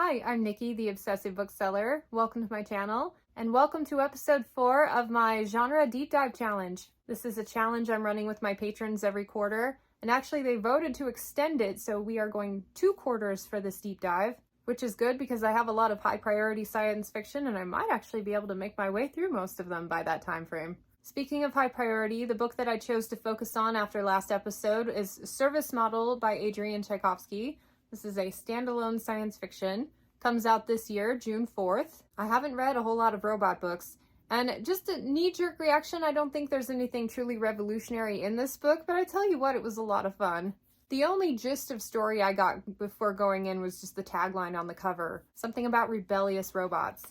Hi, I'm Niki, the Obsessive Bookseller. Welcome to my channel, and welcome to episode 4 of my Genre Deep Dive Challenge. This is a challenge I'm running with my patrons every quarter, and actually they voted to extend it, so we are going 2 quarters for this deep dive, which is good because I have a lot of high priority science fiction, and I might actually be able to make my way through most of them by that time frame. Speaking of high priority, the book that I chose to focus on after last episode is Service Model by Adrian Tchaikovsky. This is a standalone science fiction. Comes out this year, June 4th. I haven't read a whole lot of robot books, and just a knee-jerk reaction, I don't think there's anything truly revolutionary in this book, but I tell you what, it was a lot of fun. The only gist of story I got before going in was just the tagline on the cover, something about rebellious robots.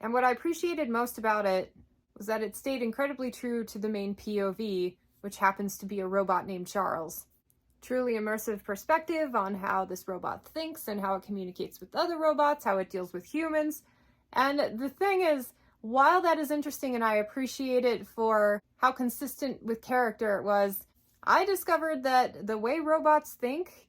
And what I appreciated most about it was that it stayed incredibly true to the main POV, which happens to be a robot named Charles. Truly immersive perspective on how this robot thinks and how it communicates with other robots, how it deals with humans. And the thing is, while that is interesting and I appreciate it for how consistent with character it was, I discovered that the way robots think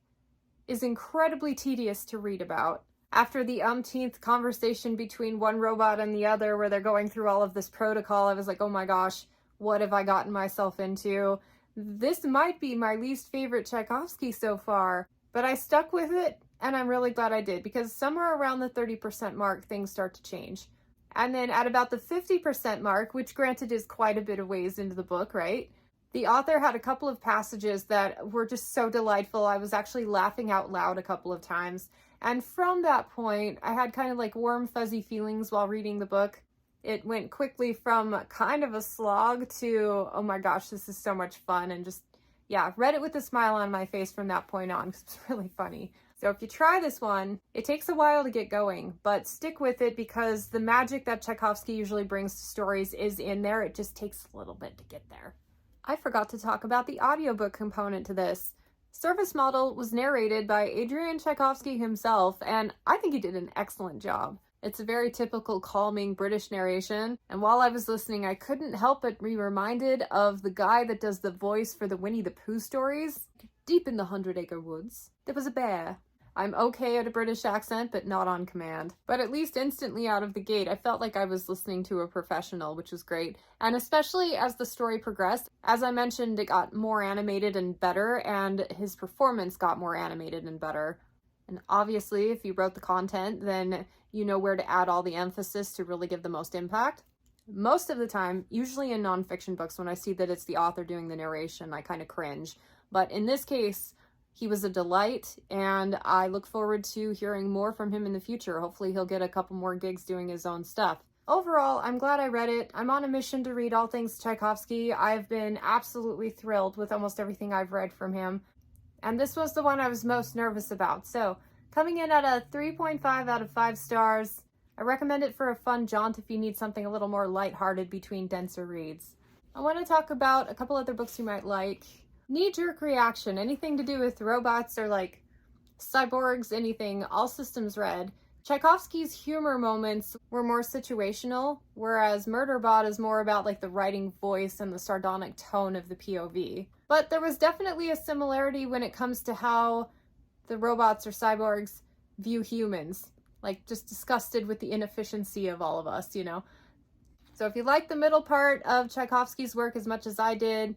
is incredibly tedious to read about. After the umpteenth conversation between one robot and the other where they're going through all of this protocol, I was like, oh my gosh, what have I gotten myself into? This might be my least favorite Tchaikovsky so far, but I stuck with it, and I'm really glad I did, because somewhere around the 30% mark, things start to change. And then at about the 50% mark, which granted is quite a bit of ways into the book, right? The author had a couple of passages that were just so delightful. I was actually laughing out loud a couple of times. And from that point, I had kind of like warm, fuzzy feelings while reading the book. It went quickly from kind of a slog to, oh my gosh, this is so much fun, and just, yeah, read it with a smile on my face from that point on, because it's really funny. So if you try this one, it takes a while to get going, but stick with it because the magic that Tchaikovsky usually brings to stories is in there. It just takes a little bit to get there. I forgot to talk about the audiobook component to this. Service Model was narrated by Adrian Tchaikovsky himself, and I think he did an excellent job. It's a very typical calming British narration, and while I was listening, I couldn't help but be reminded of the guy that does the voice for the Winnie the Pooh stories. Deep in the 100-acre woods, there was a bear. I'm okay at a British accent, but not on command. But at least instantly out of the gate, I felt like I was listening to a professional, which was great. And especially as the story progressed, as I mentioned, it got more animated and better, and his performance got more animated and better. And obviously, if you wrote the content, then you know where to add all the emphasis to really give the most impact. Most of the time, usually in nonfiction books, when I see that it's the author doing the narration, I kind of cringe. But in this case, he was a delight, and I look forward to hearing more from him in the future. Hopefully he'll get a couple more gigs doing his own stuff. Overall, I'm glad I read it. I'm on a mission to read all things Tchaikovsky. I've been absolutely thrilled with almost everything I've read from him. And this was the one I was most nervous about. So, coming in at a 3.5 out of 5 stars. I recommend it for a fun jaunt if you need something a little more lighthearted between denser reads. I want to talk about a couple other books you might like. Knee-jerk reaction, anything to do with robots or like cyborgs, anything, all systems red. Tchaikovsky's humor moments were more situational, whereas Murderbot is more about like the writing voice and the sardonic tone of the POV. But there was definitely a similarity when it comes to how the robots or cyborgs view humans, like just disgusted with the inefficiency of all of us, you know? So if you like the middle part of Tchaikovsky's work as much as I did,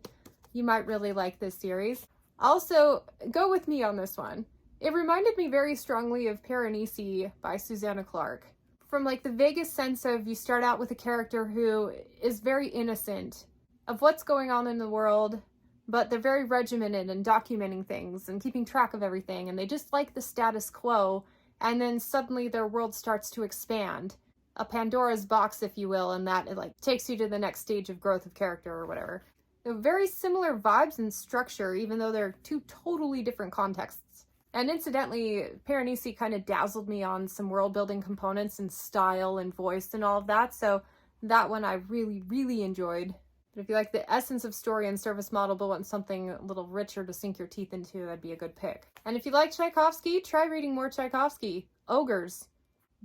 you might really like this series. Also, go with me on this one. It reminded me very strongly of Piranesi by Susanna Clarke. From like the vaguest sense of you start out with a character who is very innocent of what's going on in the world, but they're very regimented and documenting things and keeping track of everything, and they just like the status quo, and then suddenly their world starts to expand. A Pandora's box, if you will, and that it like takes you to the next stage of growth of character or whatever. They're very similar vibes and structure, even though they're two totally different contexts. And incidentally, Piranesi kind of dazzled me on some world-building components and style and voice and all of that, so that one I really, really enjoyed. But if you like the essence of story and Service Model but want something a little richer to sink your teeth into, that'd be a good pick. And if you like Tchaikovsky, try reading more Tchaikovsky. Ogres.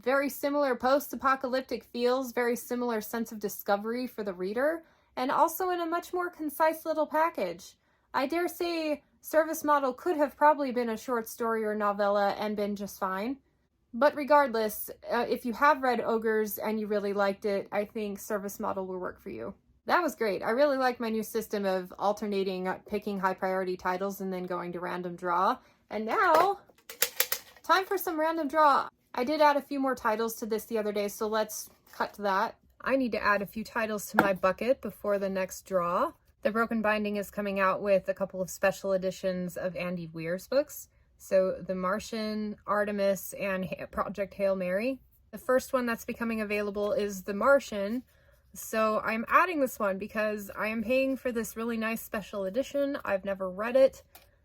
Very similar post-apocalyptic feels, very similar sense of discovery for the reader, and also in a much more concise little package. I dare say Service Model could have probably been a short story or novella and been just fine, But regardless, if you have read Ogres and you really liked it, I think Service Model will work for you. That was great. I really like my new system of alternating picking high priority titles and then going to random draw. And now, time for some random draw. I did add a few more titles to this the other day, so let's cut to that. I need to add a few titles to my bucket before the next draw. The Broken Binding is coming out with a couple of special editions of Andy Weir's books. So The Martian, Artemis, and Project Hail Mary. The first one that's becoming available is The Martian. So I'm adding this one because I am paying for this really nice special edition. I've never read it.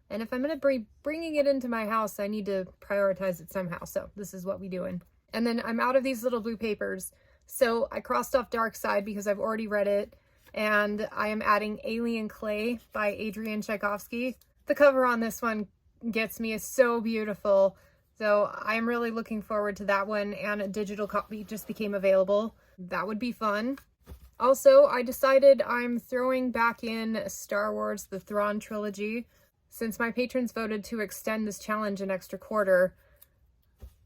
And if I'm going to be bringing it into my house, I need to prioritize it somehow. So this is what we're doing. And then I'm out of these little blue papers. So I crossed off Dark Side because I've already read it. And I am adding Alien Clay by Adrian Tchaikovsky. The cover on this one gets me. It's so beautiful. So I'm really looking forward to that one, and a digital copy just became available. That would be fun. Also, I decided I'm throwing back in Star Wars The Thrawn trilogy. Since my patrons voted to extend this challenge an extra quarter,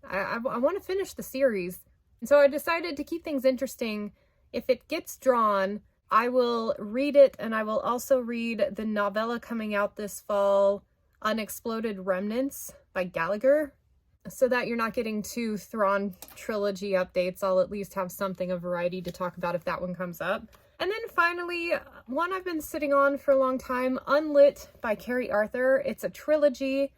I want to finish the series. And so I decided to keep things interesting. If it gets drawn, I will read it, and I will also read the novella coming out this fall, Unexploded Remnants by Gallagher. So that you're not getting 2 Thrawn trilogy updates, I'll at least have something of variety to talk about if that one comes up. And then finally, one I've been sitting on for a long time, Unlit by Carrie Arthur. It's a trilogy.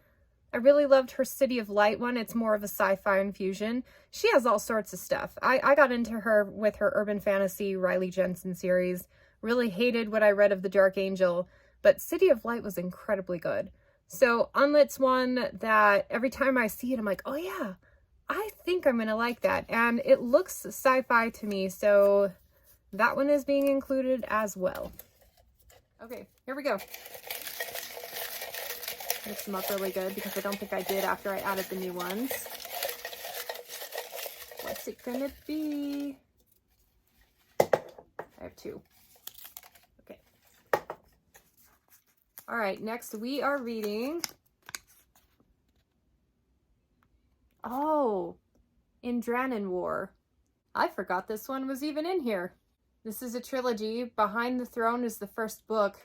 I really loved her City of Light one. It's more of a sci-fi infusion. She has all sorts of stuff. I got into her with her urban fantasy Riley Jensen series. Really hated what I read of The Dark Angel, but City of Light was incredibly good. So Unlit's one that every time I see it, I'm like, oh yeah, I think I'm going to like that. And it looks sci-fi to me, so that one is being included as well. Okay, here we go. Mix them up really good because I don't think I did after I added the new ones. What's it gonna be? I have 2. Okay. All right, next we are reading, Indranin War. I forgot this one was even in here. This is a trilogy. Behind the Throne is the first book.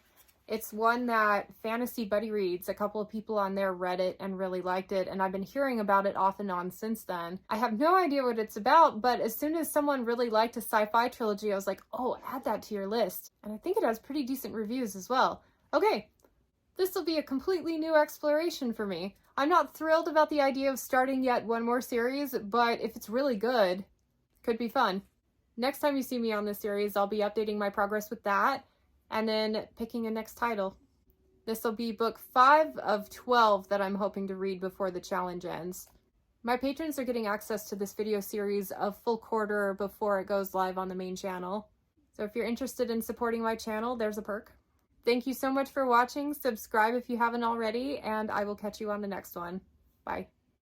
It's one that Fantasy Buddy reads. A couple of people on there read it and really liked it, and I've been hearing about it off and on since then. I have no idea what it's about, but as soon as someone really liked a sci-fi trilogy, I was like, oh, add that to your list. And I think it has pretty decent reviews as well. Okay, this will be a completely new exploration for me. I'm not thrilled about the idea of starting yet one more series, but if it's really good, could be fun. Next time you see me on this series, I'll be updating my progress with that, and then picking a next title. This will be book 5 of 12 that I'm hoping to read before the challenge ends. My patrons are getting access to this video series a full quarter before it goes live on the main channel. So if you're interested in supporting my channel, there's a perk. Thank you so much for watching. Subscribe if you haven't already, and I will catch you on the next one. Bye.